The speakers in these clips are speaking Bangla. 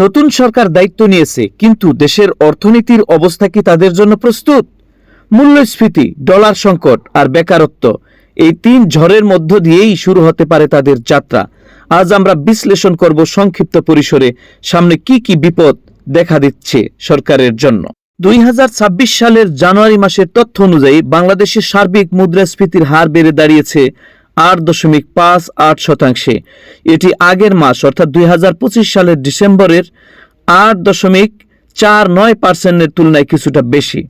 নতুন সরকার দায়িত্ব নিয়েছে, কিন্তু দেশের অর্থনীতির অবস্থা কি তাদের জন্য প্রস্তুত? মূল্যস্ফীতি, ডলার সংকট আর বেকারত্ব, এই তিন ঝড়ের মধ্য দিয়েই শুরু হতে পারে তাদের যাত্রা। আজ আমরা বিশ্লেষণ করব সংক্ষিপ্ত পরিসরে সামনে কি কি বিপদ দেখা দিচ্ছে সরকারের জন্য। 2026 সালের জানুয়ারি মাসের তথ্য অনুযায়ী বাংলাদেশের সার্বিক মুদ্রাস্ফীতির হার বেড়ে দাঁড়িয়েছে 8.58%। এটি আগের মাস অর্থাৎ 2025 সালের ডিসেম্বরের 8.49%-এর তুলনায় কিছুটা বেশি।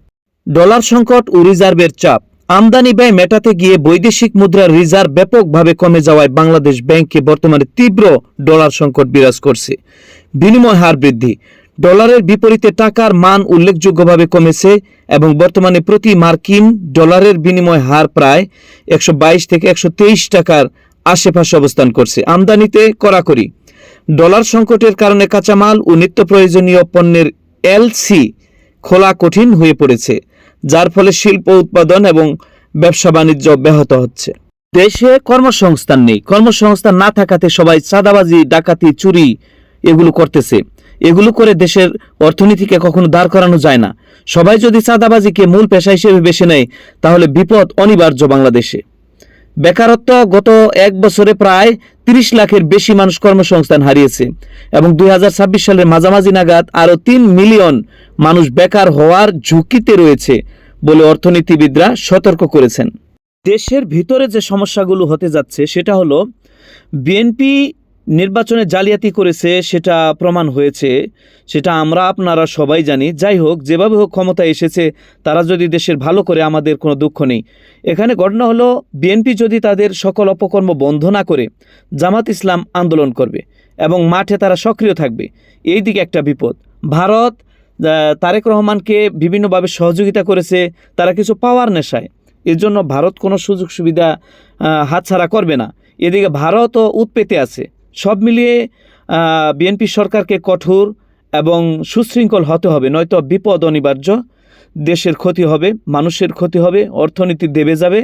ডলার সংকট ও রিজার্ভের চাপ, আমদানি ব্যয় মেটাতে গিয়ে বৈদেশিক মুদ্রার রিজার্ভ ব্যাপকভাবে কমে যাওয়ায় বাংলাদেশ ব্যাংকে বর্তমানে তীব্র ডলার সংকট বিরাজ করছে। বিনিময় হার বৃদ্ধি, ডলারের বিপরীতে টাকার মান উল্লেখযোগ্যভাবে কমেছে এবং বর্তমানে প্রতি মার্কিন ডলারের বিনিময় হার প্রায় 122 থেকে 123 টাকার আশেপাশে অবস্থান করছে। আমদানিতে কড়াকড়ি, ডলার সংকটের কারণে কাঁচামাল ও নিত্য প্রয়োজনীয় পণ্যের এলসি খোলা কঠিন হয়ে পড়েছে, যার ফলে শিল্প উৎপাদন এবং ব্যবসা বাণিজ্য ব্যাহত হচ্ছে। দেশে কর্মসংস্থান নেই, কর্মসংস্থান না থাকাতে সবাই চাঁদাবাজি, ডাকাতি, চুরি এগুলো করতেছে। এগুলো করে দেশের অর্থনীতিকে কখনো দাঁড় করানো যায় না। সবাই যদি চাঁদাবাজিকে মূল পেশা হিসেবে বেছে নেয় তাহলে বিপদ অনিবার্য বাংলাদেশে। বেকারত্ব, গত এক বছরে প্রায় 30 লাখের বেশি মানুষ কর্মসংস্থান হারিয়েছে এবং 2026 সালের মাঝামাঝি নাগাদ আরও 3 মিলিয়ন মানুষ বেকার হওয়ার ঝুঁকিতে রয়েছে বলে অর্থনীতিবিদরা সতর্ক করেছেন। দেশের ভিতরে যে সমস্যাগুলো হতে যাচ্ছে সেটা হলো, বিএনপি নির্বাচনে জালিয়াতি করেছে, সেটা প্রমাণ হয়েছে, সেটা আমরা আপনারা সবাই জানি। যাই হোক, যেভাবে হোক ক্ষমতায় এসেছে, তারা যদি দেশের ভালো করে আমাদের কোনো দুঃখ নেই। এখানে ঘটনা হলো, বিএনপি যদি তাদের সকল অপকর্ম বন্ধ না করে জামাত ইসলাম আন্দোলন করবে এবং মাঠে তারা সক্রিয় থাকবে, এই দিকে একটা বিপদ। ভারত তারেক রহমানকে বিভিন্নভাবে সহযোগিতা করেছে, তারা কিছু পাওয়ার নেশায়, এর জন্য ভারত কোনো সুযোগ সুবিধা হাতছাড়া করবে না। এদিকে ভারতও উৎপেতে আছে। সব মিলিয়ে বিএনপি সরকারকে কঠোর এবং সুশৃঙ্খল হতে হবে, নয়তো বিপদ অনিবার্য। দেশের ক্ষতি হবে, মানুষের ক্ষতি হবে, অর্থনীতি দেবে যাবে।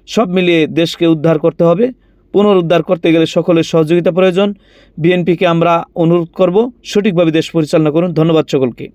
সব মিলিয়ে দেশকে উদ্ধার করতে হবে। পুনরুদ্ধার করতে গেলে সকলের সহযোগিতা প্রয়োজন। বিএনপিকে আমরা অনুরোধ করব সঠিকভাবে দেশ পরিচালনা করুন। ধন্যবাদ সকলকে।